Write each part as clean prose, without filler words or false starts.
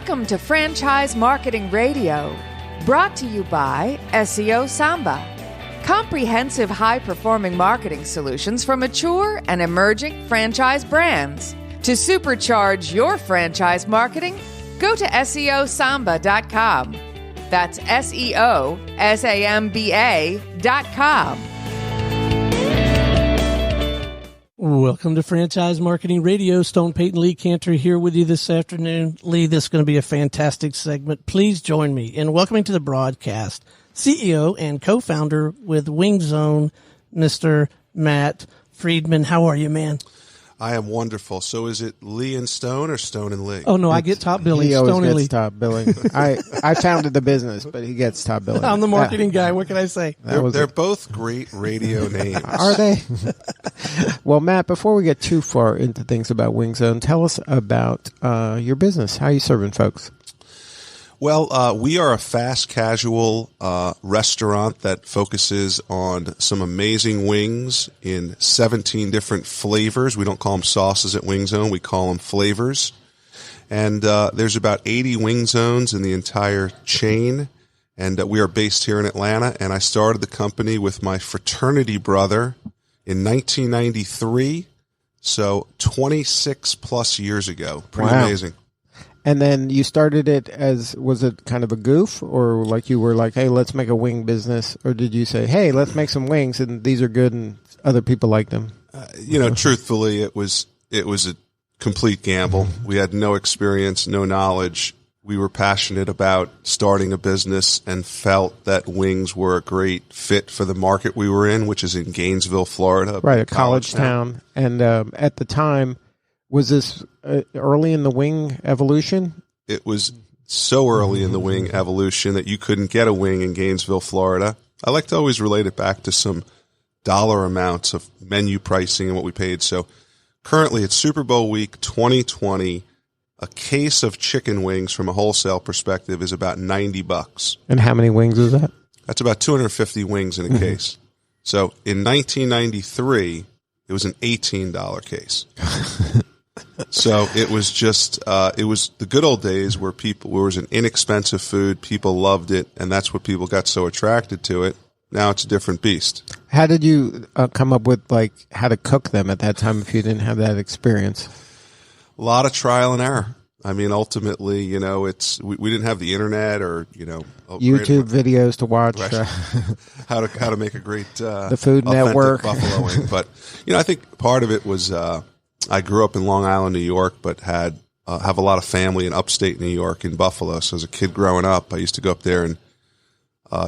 Welcome to Franchise Marketing Radio, brought to you by SEO SAMBA. Comprehensive high-performing marketing solutions for mature and emerging franchise brands. To supercharge your franchise marketing, go to SEOSAMBA.com. That's SEOSAMBA.com. Welcome to Franchise Marketing Radio. Stone Payton Lee Cantor here with you this afternoon. Lee, this is going to be a fantastic segment. Please join me in welcoming to the broadcast CEO and co-founder with Wing Zone, Mr. Matt Friedman. How are you, man? I am wonderful. So is it Lee and Stone or Stone and Lee? Oh, no, I get top billing. He Stone always and Lee. gets top billing. I founded the business, but he gets top billing. I'm the marketing guy. What can I say? They're both great radio names. Are they? Well, Matt, before we get too far into things about Wing Zone, tell us about your business. How are you serving folks? Well, we are a fast casual restaurant that focuses on some amazing wings in 17 different flavors. We don't call them sauces at Wing Zone. We call them flavors. And there's about 80 Wing Zones in the entire chain. And we are based here in Atlanta. And I started the company with my fraternity brother in 1993. So 26 plus years ago. Pretty amazing. And then you started it as, was it kind of a goof, or like you were like, hey, let's make a wing business? Or did you say, hey, let's make some wings and these are good and other people like them? Truthfully, it was a complete gamble. We had no experience, no knowledge. We were passionate about starting a business and felt that wings were a great fit for the market we were in, which is in Gainesville, Florida. Right, a college town. And at the time, was this early in the wing evolution? It was so early in the wing evolution that you couldn't get a wing in Gainesville, Florida. I like to always relate it back to some dollar amounts of menu pricing and what we paid. So currently it's Super Bowl week 2020. A case of chicken wings from a wholesale perspective is about $90. And how many wings is that? That's about 250 wings in a case. So in 1993, it was an $18 case. So it was just, it was the good old days where it was an inexpensive food. People loved it. And that's what people got so attracted to it. Now it's a different beast. How did you come up with how to cook them at that time if you didn't have that experience? A lot of trial and error. I mean, ultimately, we didn't have the internet or, YouTube videos to watch. How to make a great, the Food Network buffalo wing. But, I think part of it was, I grew up in Long Island, New York, but have a lot of family in upstate New York in Buffalo. So as a kid growing up, I used to go up there and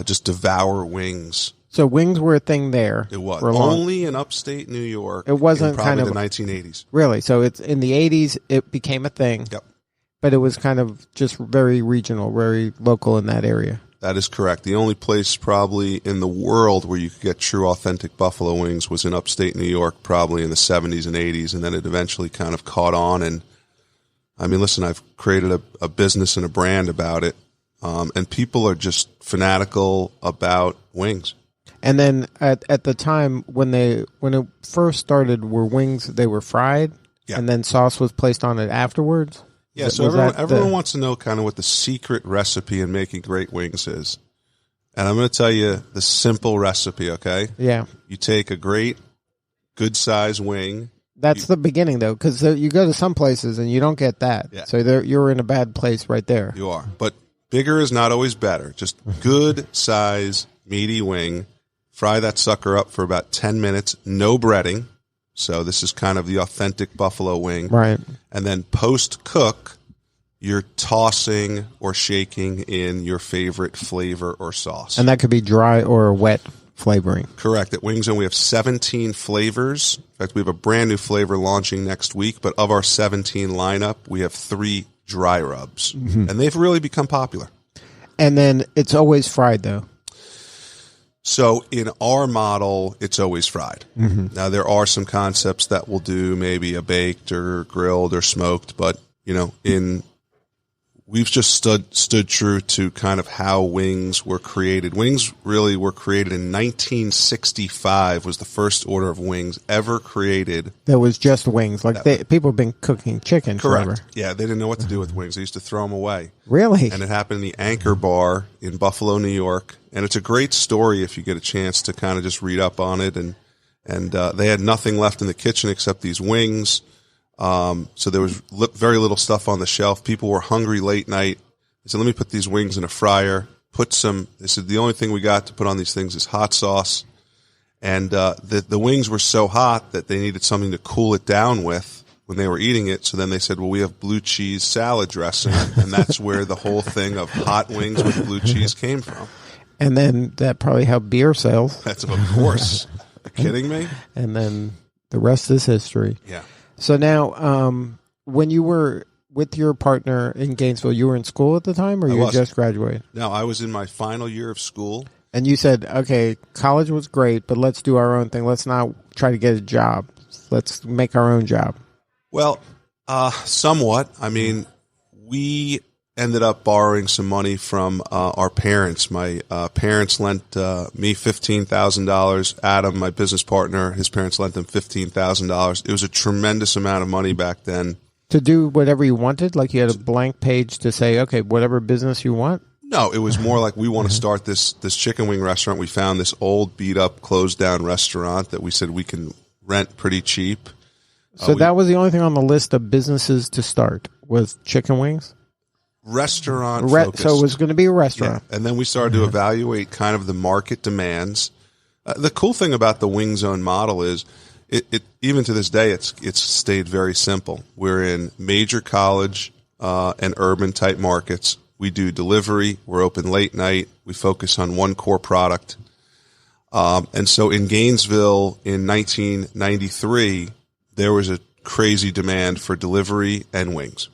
just devour wings. So wings were a thing there. It was only in upstate New York. It wasn't in probably the 1980s. Really? So it's in the 80s. It became a thing. Yep. But it was kind of just very regional, very local in that area. That is correct. The only place probably in the world where you could get true, authentic buffalo wings was in upstate New York, probably in the 70s and 80s, and then it eventually kind of caught on. And, I mean, listen, I've created a business and a brand about it, and people are just fanatical about wings. And then at the time when it first started, were wings, they were fried, and then sauce was placed on it afterwards? Yeah, so everyone wants to know kind of what the secret recipe in making great wings is. And I'm going to tell you the simple recipe, okay? Yeah. You take a great, good-sized wing. That's the beginning, though, because you go to some places and you don't get that. Yeah. So you're in a bad place right there. You are. But bigger is not always better. Just good-size, meaty wing. Fry that sucker up for about 10 minutes. No breading. So this is kind of the authentic buffalo wing. Right. And then post-cook, you're tossing or shaking in your favorite flavor or sauce. And that could be dry or wet flavoring. Correct. At Wing Zone, we have 17 flavors. In fact, we have a brand new flavor launching next week. But of our 17 lineup, we have 3 dry rubs. Mm-hmm. And they've really become popular. And then it's always fried, though. So in our model, it's always fried. Mm-hmm. Now, there are some concepts that will do maybe a baked or grilled or smoked, but, we've just stood true to kind of how wings were created. Wings really were created in 1965 was the first order of wings ever created. That was just wings. Like people have been cooking chicken forever. Correct. Yeah, they didn't know what to do with wings. They used to throw them away. Really? And it happened in the Anchor Bar in Buffalo, New York. And it's a great story if you get a chance to kind of just read up on it. And they had nothing left in the kitchen except these wings. So there was very little stuff on the shelf. People were hungry late night. They said, let me put these wings in a fryer, they said, the only thing we got to put on these things is hot sauce. And, the wings were so hot that they needed something to cool it down with when they were eating it. So then they said, well, we have blue cheese salad dressing. And that's where the whole thing of hot wings with blue cheese came from. And then that probably helped beer sales. That's of course. Are you kidding me? And then the rest is history. Yeah. So now, when you were with your partner in Gainesville, you were in school at the time, or you just graduated? No, I was in my final year of school. And you said, okay, college was great, but let's do our own thing. Let's not try to get a job. Let's make our own job. Well, somewhat. I mean, we ended up borrowing some money from our parents. My parents lent me $15,000. Adam, my business partner, his parents lent him $15,000. It was a tremendous amount of money back then. To do whatever you wanted? Like you had a blank page to say, okay, whatever business you want? No, it was more like we want to start this chicken wing restaurant. We found this old, beat-up, closed-down restaurant that we said we can rent pretty cheap. So that was the only thing on the list of businesses to start, was chicken wings? Restaurant focused. So it was going to be a restaurant. Yeah. And then we started to evaluate kind of the market demands. The cool thing about the Wing Zone model is it even to this day, it's stayed very simple. We're in major college and urban type markets. We do delivery. We're open late night. We focus on one core product. And so in Gainesville in 1993, there was a crazy demand for delivery and wings.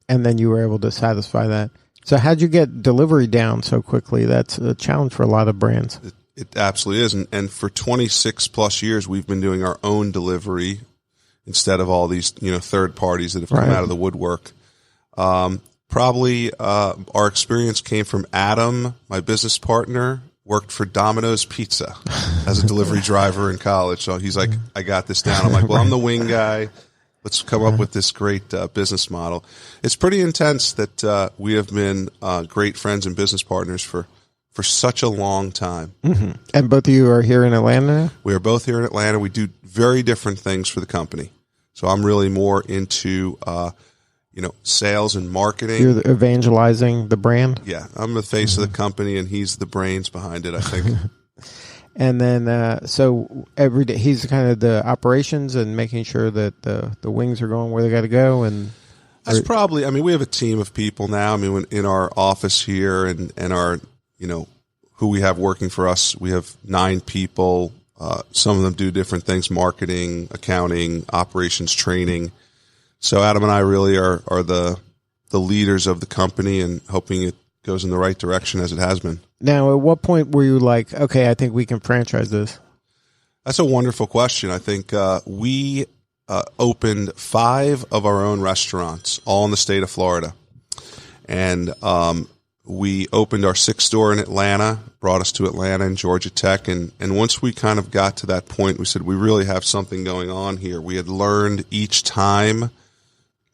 And then you were able to satisfy that. So how'd you get delivery down so quickly? That's a challenge for a lot of brands. It absolutely is. And for 26 plus years, we've been doing our own delivery instead of all these, third parties that have come out of the woodwork. Probably our experience came from Adam, my business partner, worked for Domino's Pizza as a delivery driver in college. So he's like, I got this down. I'm like, well, I'm the wing guy. Let's come up with this great business model. It's pretty intense that we have been great friends and business partners for such a long time. Mm-hmm. And both of you are here in Atlanta? We are both here in Atlanta. We do very different things for the company. So I'm really more into, sales and marketing. You're evangelizing the brand? Yeah. I'm the face of the company, and he's the brains behind it, I think. And then, so every day he's kind of the operations and making sure that the wings are going where they got to go. And that's probably, we have a team of people now. In our office here and our, who we have working for us, we have 9 people. Some of them do different things, marketing, accounting, operations, training. So Adam and I really are the leaders of the company and hoping it goes in the right direction as it has been. Now, at what point were you like, okay, I think we can franchise this? That's a wonderful question. I think we opened 5 of our own restaurants, all in the state of Florida. And we opened our 6th store in Atlanta, brought us to Atlanta and Georgia Tech. And once we kind of got to that point, we said, we really have something going on here. We had learned each time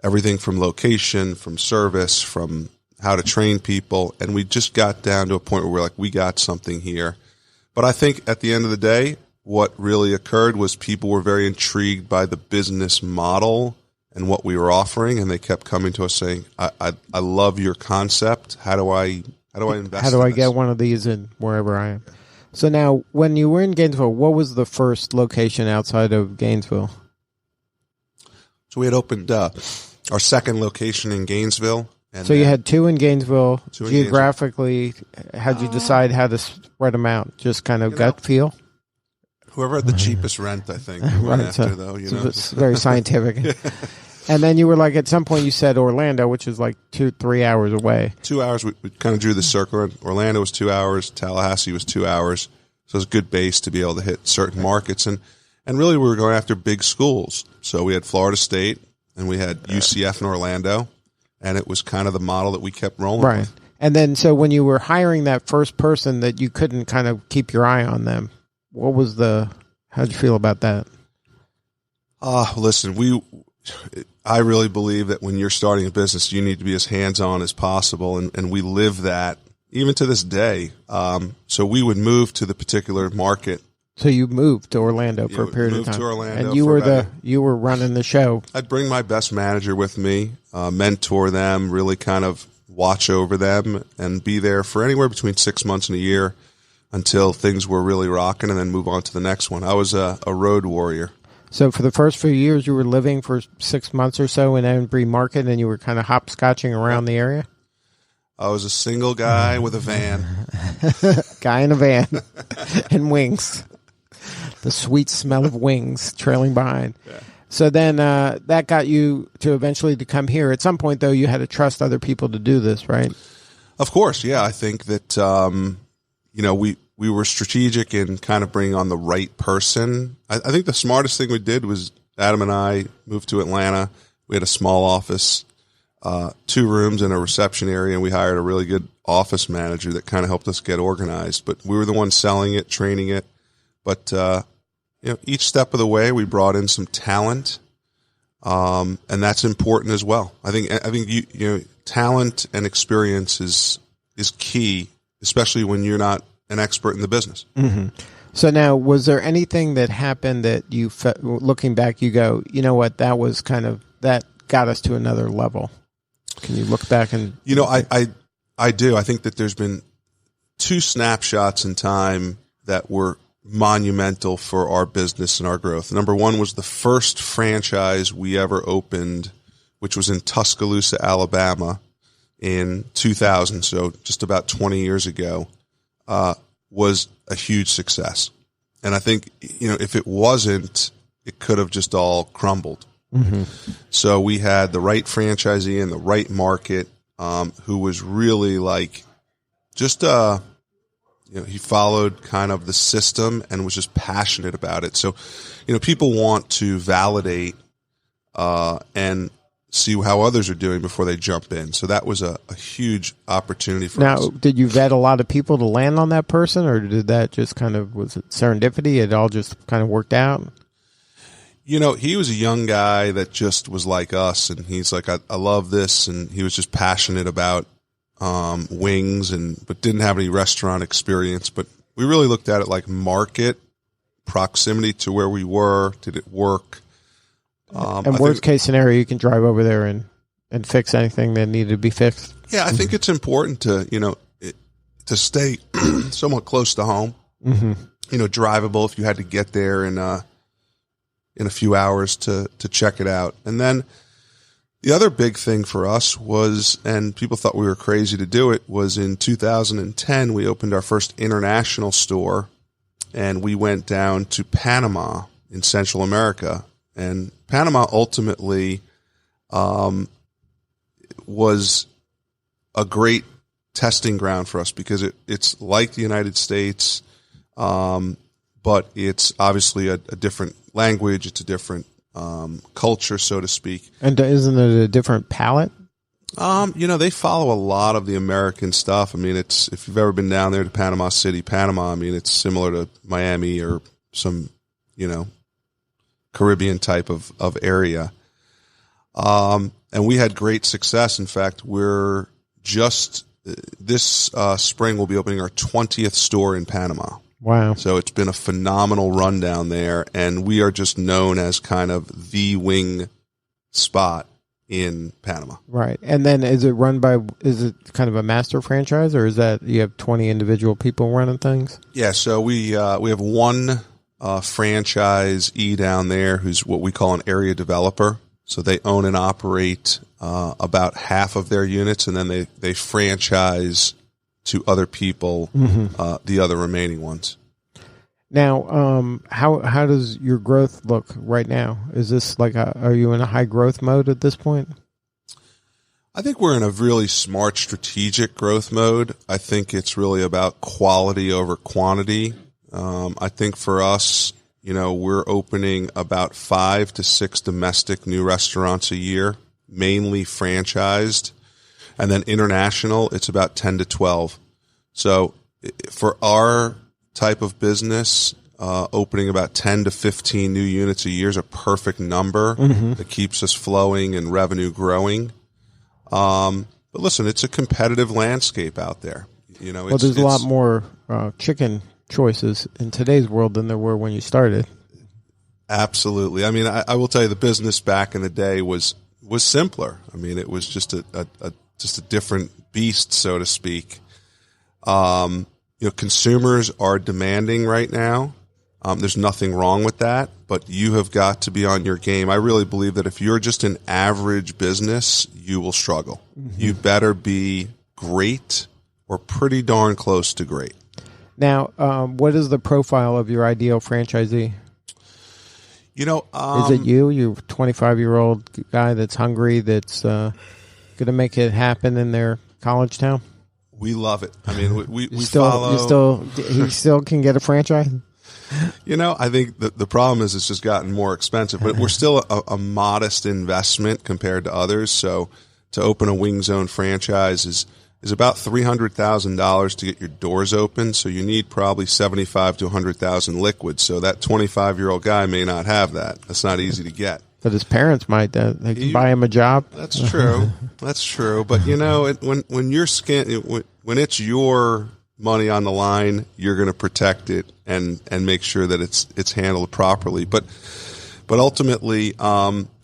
everything from location, from service, from how to train people. And we just got down to a point where we're like, we got something here. But I think at the end of the day, what really occurred was people were very intrigued by the business model and what we were offering. And they kept coming to us saying, I love your concept. How do I invest? How do I get one of these in wherever I am? So now, when you were in Gainesville, what was the first location outside of Gainesville? So we had opened our second location in Gainesville. And so you had 2 in Gainesville. Geographically, how'd you decide how to spread them out? Just kind of gut feel? Whoever had the cheapest rent, I think. It's very scientific. And then you were like, at some point you said Orlando, which is like 2-3 hours away. 2 hours. We kind of drew the circle. Orlando was 2 hours. Tallahassee was 2 hours. So it was a good base to be able to hit certain markets. And really we were going after big schools. So we had Florida State and we had UCF in Orlando. and it was kind of the model that we kept rolling Right. with. And then, so when you were hiring that first person that you couldn't kind of keep your eye on them, how'd you feel about that? Listen, I really believe that when you're starting a business, you need to be as hands-on as possible, and we live that even to this day. So we would move to the particular market. So you moved to Orlando for a period of time. To Orlando, and you were running the show. I'd bring my best manager with me, mentor them, really kind of watch over them, and be there for anywhere between 6 months and a year until things were really rocking, and then move on to the next one. I was a road warrior. So for the first few years, you were living for 6 months or so in Every Market, and you were kind of hopscotching around the area? I was a single guy with a van. Guy in a van and wings. The sweet smell of wings trailing behind. Yeah. So then that got you to eventually to come here. At some point, though, you had to trust other people to do this, right? Of course, yeah. I think that, we were strategic in kind of bringing on the right person. I think the smartest thing we did was Adam and I moved to Atlanta. We had a small office, 2 rooms and a reception area, and we hired a really good office manager that kind of helped us get organized. But we were the ones selling it, training it. But each step of the way, we brought in some talent, and that's important as well. I think talent and experience is key, especially when you're not an expert in the business. Mm-hmm. So now, was there anything that happened that you, looking back, you go, you know what, that was that got us to another level? Can you look back and I do. I think that there's been 2 snapshots in time that were monumental for our business and our growth. Number one was the first franchise we ever opened, which was in Tuscaloosa, Alabama in 2000. So just about 20 years ago, was a huge success. And I think, if it wasn't, it could have just all crumbled. Mm-hmm. So we had the right franchisee in the right market, who was really he followed kind of the system and was just passionate about it. So, people want to validate and see how others are doing before they jump in. So that was a huge opportunity for us. Now, did you vet a lot of people to land on that person, or did that just was it serendipity? It all just kind of worked out? He was a young guy that just was like us, and he's like, I love this, and he was just passionate about wings, but didn't have any restaurant experience. But we really looked at it like market, proximity to where we were. Did it work? And worst case scenario, you can drive over there and fix anything that needed to be fixed. Yeah, I think it's important to to stay somewhat close to home. Mm-hmm. Drivable if you had to get there in a few hours to check it out. And then the other big thing for us was, and people thought we were crazy to do it, was in 2010 we opened our first international store, and we went down to Panama in Central America. And Panama ultimately was a great testing ground for us because it's like the United States, but it's obviously a different language. It's a different culture, so to speak. And isn't it a different palate? They follow a lot of the American stuff. I mean, if you've ever been down there to Panama City, Panama, I mean, it's similar to Miami or some, Caribbean type of area. And we had great success. In fact, we're just this spring we'll be opening our 20th store in Panama. Wow. So it's been a phenomenal run down there, and we are just known as kind of the wing spot in Panama. Right. And then is it kind of a master franchise, or is that you have 20 individual people running things? Yeah, so we have one franchisee down there who's what we call an area developer. So they own and operate about half of their units, and then they franchise to other people, the other remaining ones. Now, how does your growth look right now? Is this are you in a high growth mode at this point? I think we're in a really smart strategic growth mode. I think it's really about quality over quantity. I think for us, we're opening about 5 to 6 domestic new restaurants a year. mainly franchised. And then international, it's about 10 to 12. So for our type of business, opening about 10 to 15 new units a year is a perfect number that keeps us flowing and revenue growing. But listen, it's a competitive landscape out there. You know, there's a lot more chicken choices in today's world than there were when you started. Absolutely. I mean, I will tell you, the business back in the day was simpler. I mean, it was just a different beast, so to speak. You know, consumers are demanding right now. There's nothing wrong with that, but you have got to be on your game. I really believe that if you're just an average business, you will struggle. You better be great or pretty darn close to great. Now, what is the profile of your ideal franchisee? You know, is it you 25-year-old guy that's hungry, that's going to make it happen in their college town? We love it. I mean, we follow. He still can get a franchise? You know, I think the problem is it's just gotten more expensive, but we're still a modest investment compared to others. So to open a Wing Zone franchise is about $300,000 to get your doors open. So you need probably $75,000 to $100,000 liquid. So that 25-year-old guy may not have that. That's not easy to get. But his parents might. They can buy him a job. That's true. That's true. But you know, when you're when it's your money on the line, you're going to protect it and make sure that it's handled properly. But ultimately,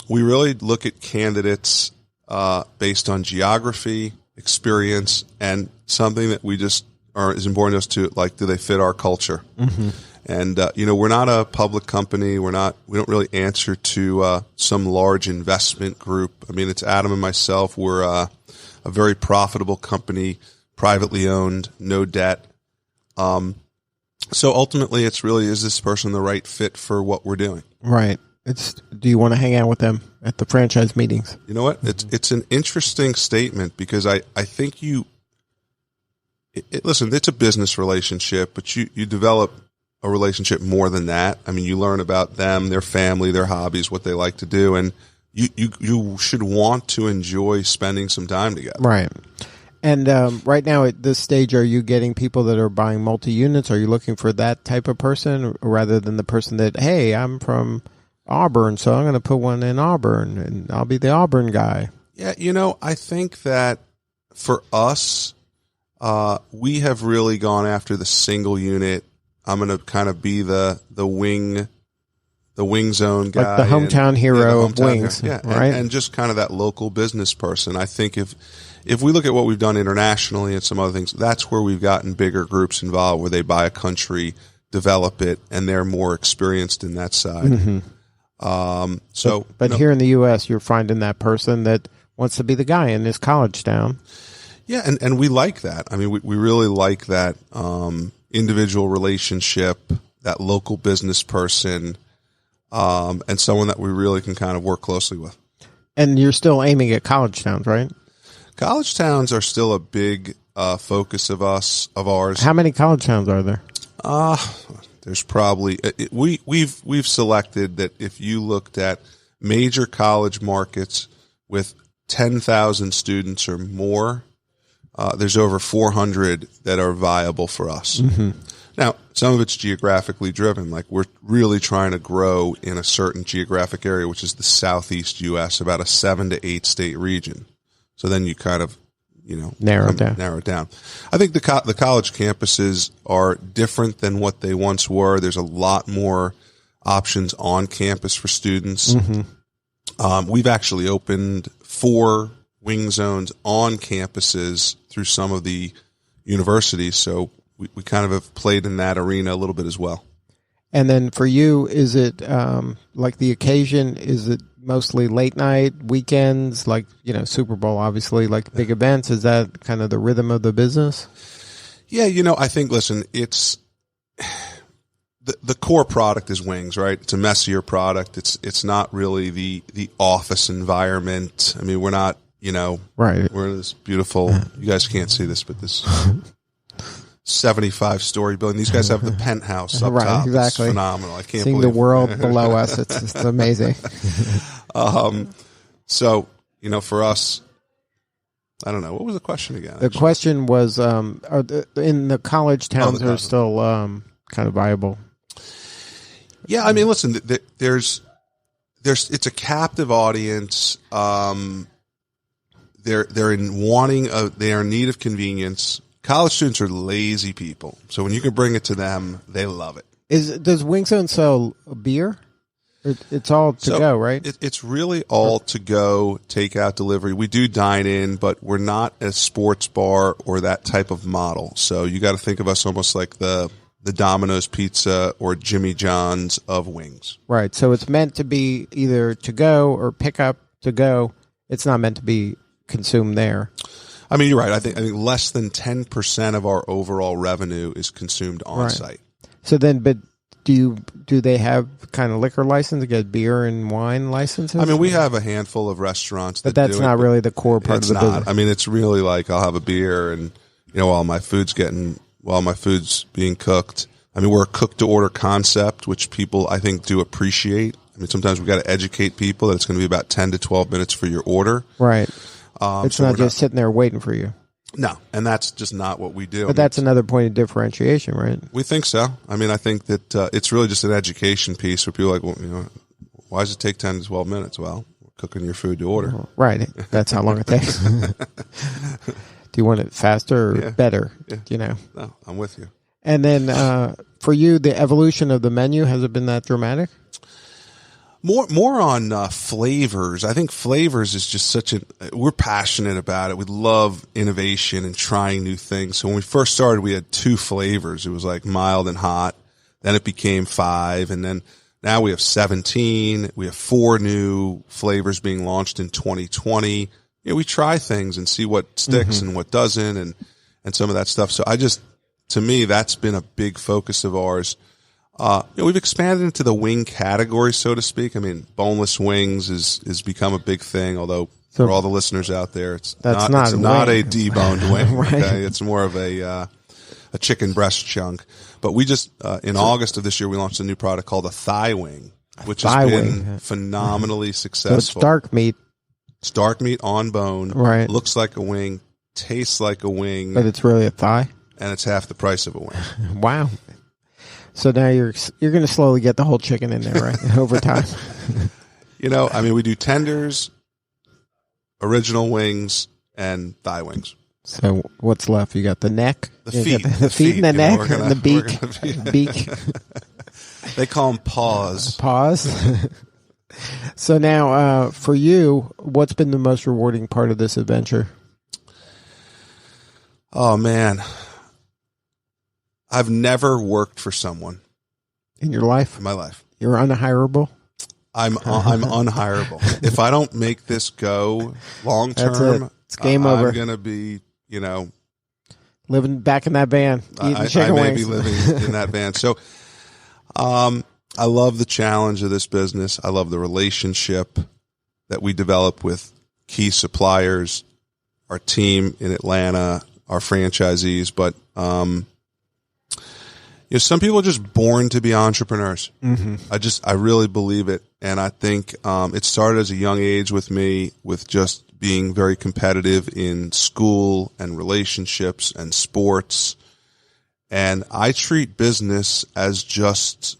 we really look at candidates based on geography, experience, and something that we just is important to us to, like, do they fit our culture? And you know, we're not a public company. We don't really answer to some large investment group. I mean, it's Adam and myself. We're a very profitable company, privately owned, no debt. So ultimately, it's really, is this person the right fit for what we're doing? Right. Do you want to hang out with them at the franchise meetings? You know what? It's an interesting statement, because I think listen, it's a business relationship, but you develop a relationship more than that. I mean, you learn about them, their family, their hobbies, what they like to do, and you should want to enjoy spending some time together. Right. And right now at this stage, are you getting people that are buying multi-units? Are you looking for that type of person rather than the person that, hey, I'm from Auburn, so I'm going to put one in Auburn, and I'll be the Auburn guy? Yeah, you know, I think that for us, we have really gone after the single unit. I'm going to kind of be the wing zone guy, like the hometown hero of Wings, right? And just kind of that local business person. I think if we look at what we've done internationally and some other things, that's where we've gotten bigger groups involved, where they buy a country, develop it, and they're more experienced in that side. But here in the U.S., you're finding that person that wants to be the guy in this college town. Yeah, and we like that. I mean, we really like that individual relationship, that local business person, and someone that we really can kind of work closely with. And you're still aiming at college towns, right? College towns are still a big focus of ours. How many college towns are there? There's probably we've selected that if you looked at major college markets with 10,000 students or more, there's over 400 that are viable for us. Now, some of it's geographically driven. Like, we're really trying to grow in a certain geographic area, which is the Southeast U.S., about a 7 to 8 state region. So then you kind of, narrow it down. I think the college campuses are different than what they once were. There's a lot more options on campus for students. We've actually opened 4 wing zones on campuses through some of the universities. So we kind of have played in that arena a little bit as well. And then for you, is it like the occasion? Is it mostly late night, weekends, like, Super Bowl, obviously, like big events? Is that kind of the rhythm of the business? Yeah, I think, listen, it's the core product is wings, right? It's a messier product. It's not really the office environment. I mean, we're not, right. We're in this beautiful, you guys can't see this, but this 75-story building. These guys have the penthouse up top. Exactly. It's phenomenal. I can't seeing believe the world below us. It's amazing. So for us, I don't know. What was the question again? The question was, in the college towns are still kind of viable. Yeah, I mean, listen, there's it's a captive audience. They're in need of convenience. College students are lazy people, so when you can bring it to them, they love it. Does Wing Zone sell beer? It's all to go, right? It's really all to go, takeout, delivery. We do dine in, but we're not a sports bar or that type of model. So you got to think of us almost like the Domino's Pizza or Jimmy John's of wings. Right. So it's meant to be either to go or pick up to go. It's not meant to be consumed there. I mean, you're right. I think less than 10% of our overall revenue is consumed on site. So then, but do they have kind of liquor license to get beer and wine licenses? I mean, we have a handful of restaurants that that's do not it, really the core part of the business. I mean, it's really like I'll have a beer and while my food's being cooked. I mean, we're a cook to order concept, which people I think do appreciate. I mean, sometimes we got to educate people that it's going to be about 10 to 12 minutes for your order. Right. It's not just sitting there waiting for you. No, and that's just not what we do. But that's another point of differentiation, right? We think so. I mean, I think that it's really just an education piece where people are like, well, why does it take 10 to 12 minutes? Well, we're cooking your food to order. Right. That's how long it takes. Do you want it faster or better? Yeah. No, I'm with you. And then for you, the evolution of the menu, has it been that dramatic? More on flavors. I think flavors is just we're passionate about it. We love innovation and trying new things. So when we first started, we had 2 flavors. It was like mild and hot. Then it became 5. And then now we have 17. We have 4 new flavors being launched in 2020. We try things and see what sticks and what doesn't and some of that stuff. So to me, that's been a big focus of ours. We've expanded into the wing category, so to speak. I mean, boneless wings is become a big thing, although for all the listeners out there, it's not a deboned wing. Right. Okay? It's more of a chicken breast chunk. But we just, in August of this year, we launched a new product called a thigh wing, which has been phenomenally successful. So it's dark meat. It's dark meat on bone. Right. Looks like a wing, tastes like a wing. But it's really a thigh? And it's half the price of a wing. Wow. So now you're going to slowly get the whole chicken in there, right? Over time. I mean, we do tenders, original wings, and thigh wings. So what's left? You got the neck, the feet, the feet, and the neck, and the beak. Beak. They call them paws. Paws. So now, for you, what's been the most rewarding part of this adventure? Oh man. I've never worked for someone in your life. In my life, you're unhirable. I'm unhirable. If I don't make this go long term, it's game over. I'm gonna be, living back in that van. I may be living in that van. So, I love the challenge of this business. I love the relationship that we develop with key suppliers, our team in Atlanta, our franchisees, but. Some people are just born to be entrepreneurs. Mm-hmm. I really believe it. And I think it started as a young age with me with just being very competitive in school and relationships and sports. And I treat business as just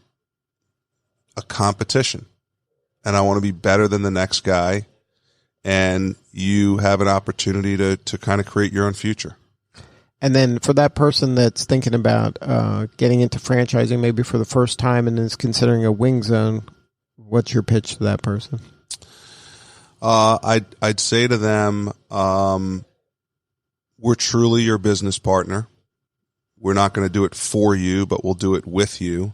a competition. And I want to be better than the next guy. And you have an opportunity to kind of create your own future. And then for that person that's thinking about getting into franchising maybe for the first time and is considering a wing zone, what's your pitch to that person? I'd say to them, we're truly your business partner. We're not going to do it for you, but we'll do it with you.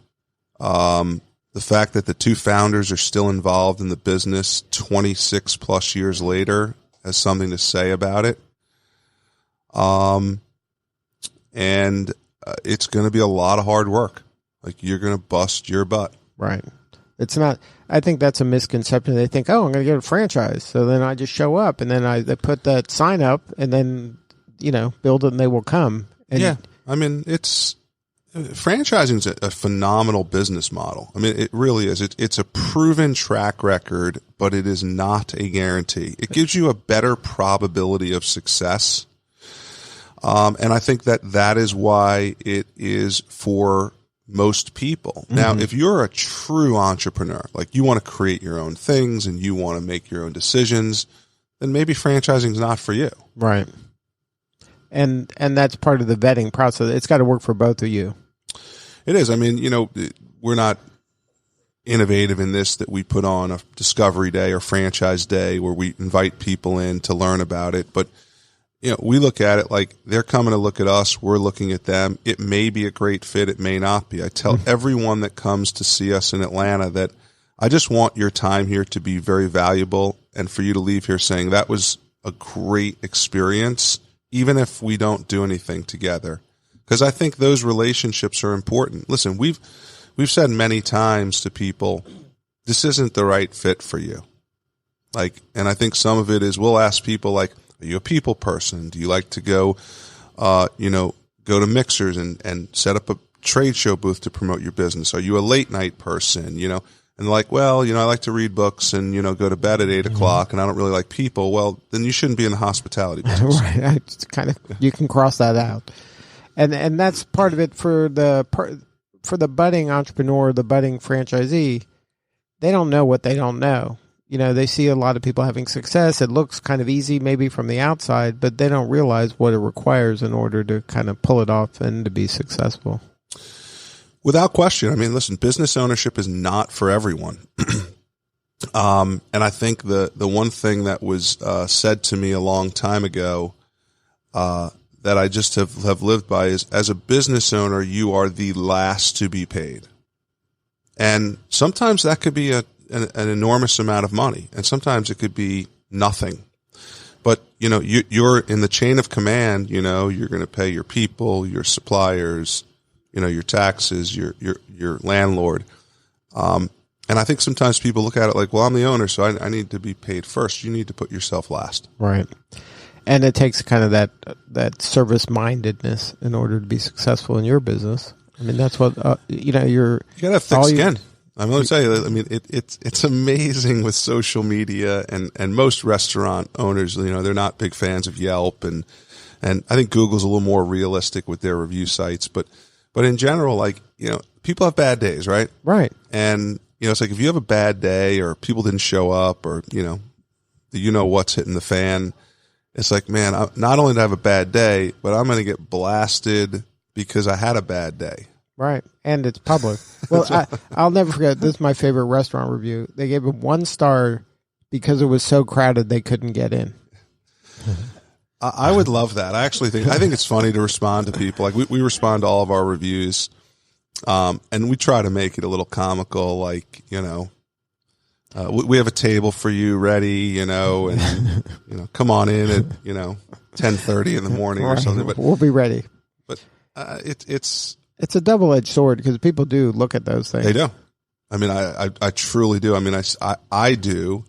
The fact that the 2 founders are still involved in the business 26 plus years later has something to say about it. And it's going to be a lot of hard work. Like, you're going to bust your butt. Right. It's not, I think that's a misconception. They think, oh, I'm going to get a franchise. So then I just show up and then they put that sign up and then, build it and they will come. And yeah. I mean, it's franchising is a phenomenal business model. I mean, it really is. It's a proven track record, but it is not a guarantee. It gives you a better probability of success. And I think that is why it is for most people. Mm-hmm. Now, if you're a true entrepreneur, like you want to create your own things and you want to make your own decisions, then maybe franchising is not for you. Right. And that's part of the vetting process. It's got to work for both of you. It is. I mean, we're not innovative in this, that we put on a discovery day or franchise day where we invite people in to learn about it. But, we look at it like they're coming to look at us. We're looking at them. It may be a great fit. It may not be. I tell everyone that comes to see us in Atlanta that I just want your time here to be very valuable and for you to leave here saying that was a great experience, even if we don't do anything together. Because I think those relationships are important. Listen, we've said many times to people, this isn't the right fit for you. And I think some of it is we'll ask people like, are you a people person? Do you like to go to mixers and set up a trade show booth to promote your business? Are you a late night person? And they're like, well, I like to read books and, go to bed at 8 o'clock and I don't really like people. Well, then you shouldn't be in the hospitality business. Right. You can cross that out. And that's part of it for the budding entrepreneur, the budding franchisee. They don't know what they don't know. They see a lot of people having success. It looks kind of easy maybe from the outside, but they don't realize what it requires in order to kind of pull it off and to be successful. Without question. I mean, listen, business ownership is not for everyone. And I think the one thing that was said to me a long time ago that I just have lived by is, as a business owner, you are the last to be paid. And sometimes that could be an enormous amount of money, and sometimes it could be nothing. But, you're in the chain of command, you're going to pay your people, your suppliers, your taxes, your landlord. And I think sometimes people look at it like, well, I'm the owner, so I need to be paid first. You need to put yourself last. Right. And it takes kind of that service mindedness in order to be successful in your business. I mean, that's what, you got to have thick skin. I'm going to tell you, I mean, it's amazing with social media and most restaurant owners, they're not big fans of Yelp and I think Google's a little more realistic with their review sites, but in general, people have bad days, right? Right. And, it's like if you have a bad day or people didn't show up or, what's hitting the fan, it's like, man, not only did I have a bad day, but I'm going to get blasted because I had a bad day. Right. And it's public. Well, I'll never forget. This is my favorite restaurant review. They gave it 1 star because it was so crowded they couldn't get in. I would love that. I think it's funny to respond to people. Like we respond to all of our reviews. And we try to make it a little comical, like, we have a table for you ready, and, come on in at, 10:30 in the morning or something. But we'll be ready. But it's a double-edged sword because people do look at those things. They do. I mean, I truly do. I mean, I do.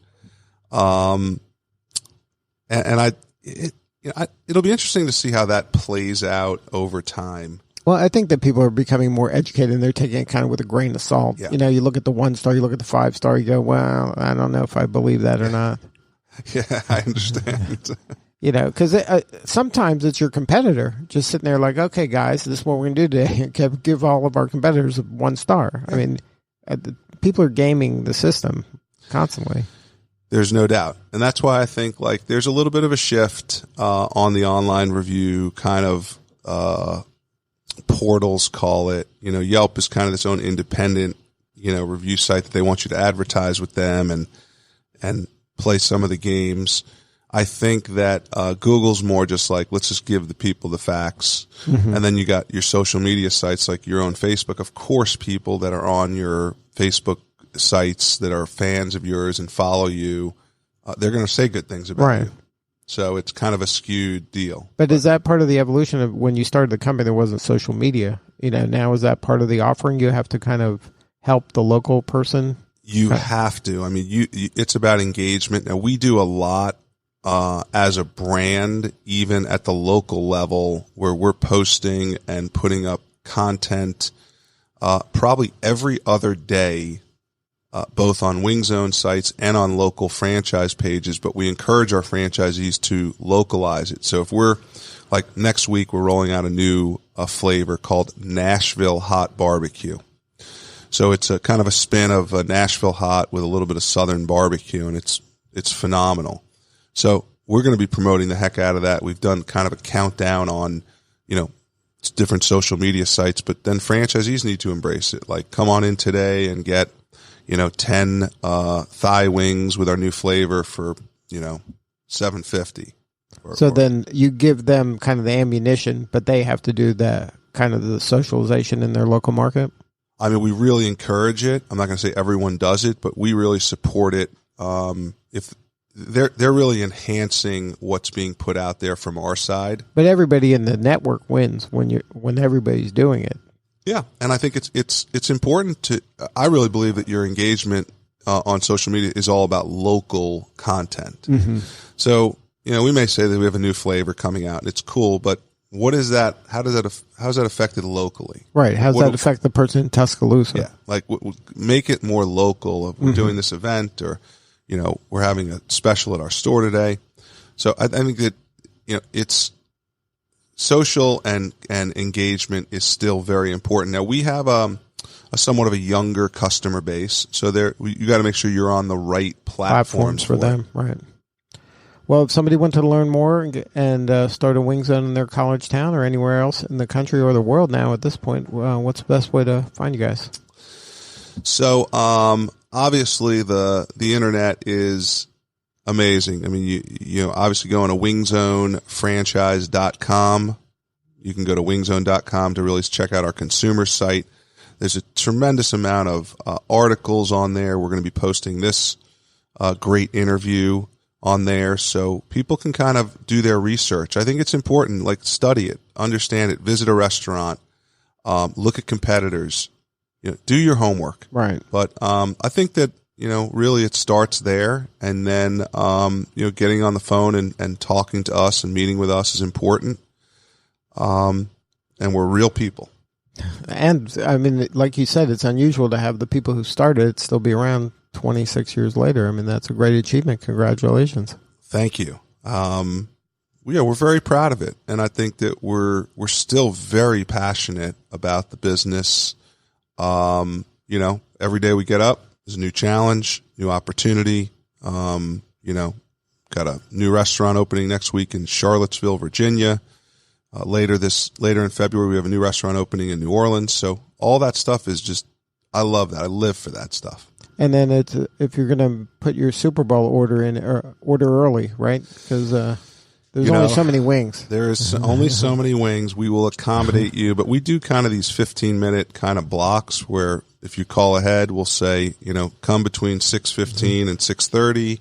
It'll be interesting to see how that plays out over time. Well, I think that people are becoming more educated and they're taking it kind of with a grain of salt. Yeah. You look at the 1 star, you look at the 5 star, you go, well, I don't know if I believe that or not. Yeah, I understand. Because sometimes it's your competitor just sitting there like, okay, guys, this is what we're going to do today. Give all of our competitors 1 star. I mean, people are gaming the system constantly. There's no doubt. And that's why I think there's a little bit of a shift on the online review kind of portals, call it. Yelp is kind of its own independent, review site that they want you to advertise with them and play some of the games. I think that Google's more just like, let's just give the people the facts. Mm-hmm. And then you got your social media sites like your own Facebook. Of course, people that are on your Facebook sites that are fans of yours and follow you, they're going to say good things about you. So it's kind of a skewed deal. But is that part of the evolution of when you started the company, there wasn't social media? Now is that part of the offering? You have to kind of help the local person? You have to. I mean, it's about engagement. Now, we do a lot as a brand, even at the local level, where we're posting and putting up content probably every other day, both on WingZone sites and on local franchise pages, but we encourage our franchisees to localize it. So if we're like next week, we're rolling out a new flavor called Nashville Hot Barbecue. So it's a kind of a spin of a Nashville Hot with a little bit of Southern barbecue, and it's phenomenal. So we're going to be promoting the heck out of that. We've done kind of a countdown on, different social media sites, but then franchisees need to embrace it. Like, come on in today and get, 10 thigh wings with our new flavor for, $7.50. So then you give them kind of the ammunition, but they have to do the kind of the socialization in their local market? I mean, we really encourage it. I'm not going to say everyone does it, but we really support it. If they're really enhancing what's being put out there from our side. But everybody in the network wins when everybody's doing it. Yeah, and I think it's important to. I really believe that your engagement on social media is all about local content. Mm-hmm. So we may say that we have a new flavor coming out, and it's cool, but what is that? How's that affected locally? Right. How's that affect the person in Tuscaloosa? Yeah, like make it more local. We're doing this event, or we're having a special at our store today. So I think that it's social and engagement is still very important. Now we have a somewhat of a younger customer base, so you got to make sure you're on the right platforms for them, right? Well, if somebody wanted to learn more and start a WingZone in their college town or anywhere else in the country or the world now at this point, what's the best way to find you guys? So, obviously the internet is amazing. I mean, you obviously go on to wingzonefranchise.com. You can go to wingzone.com to really check out our consumer site. There's a tremendous amount of articles on there. We're going to be posting this great interview on there, so people can kind of do their research. I think it's important, like study it, understand it, visit a restaurant, look at competitors, do your homework. Right. But I think that, really it starts there, and then, getting on the phone and talking to us and meeting with us is important. And we're real people. And I mean, like you said, it's unusual to have the people who started it still be around 26 years later. I mean, that's a great achievement. Congratulations. Thank you. We're very proud of it. And I think that we're still very passionate about the business. Every day we get up, there's a new challenge, new opportunity. Got a new restaurant opening next week in Charlottesville, Virginia. Later in February, we have a new restaurant opening in New Orleans. So all that stuff is just, I love that. I live for that stuff. And then if you're going to put your Super Bowl order in, order early, right? Because there's only so many wings. There's only so many wings. We will accommodate you, but we do kind of these 15-minute kind of blocks where if you call ahead, we'll say, come between 6:15 and 6:30,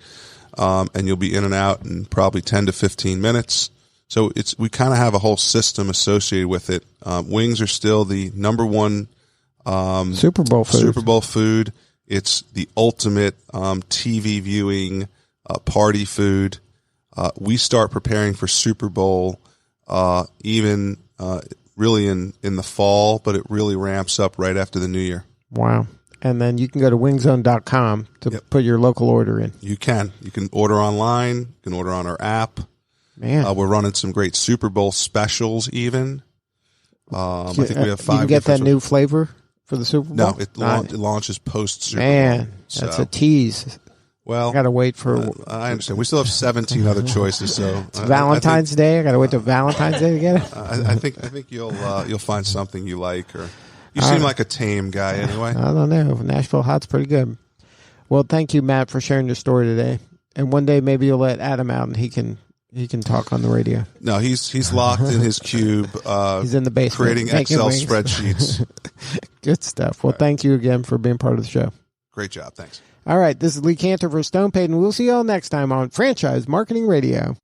and you'll be in and out in probably 10 to 15 minutes. So we kind of have a whole system associated with it. Wings are still the number one Super Bowl food. It's the ultimate TV viewing party food. We start preparing for Super Bowl even really in the fall, but it really ramps up right after the new year. Wow. And then you can go to wingzone.com to put your local order in. You can order online. You can order on our app. Man, we're running some great Super Bowl specials even. I think we have 5. You can get that new flavor for the Super Bowl? No, it launches post-Super Bowl. Man, that's a tease. Well, I got to wait for... I understand. We still have 17 other choices. So it's Valentine's Day. I got to wait till Valentine's Day to get it. I think you'll find something you like. Or you seem like a tame guy anyway. I don't know. Nashville Hot's pretty good. Well, thank you, Matt, for sharing your story today. And one day maybe you'll let Adam out and he can talk on the radio. No, he's locked in his cube. He's in the basement creating Excel spreadsheets. Good stuff. Well, thank you again for being part of the show. Great job. Thanks. All right. This is Lee Cantor for Stone Payton. We'll see you all next time on Franchise Marketing Radio.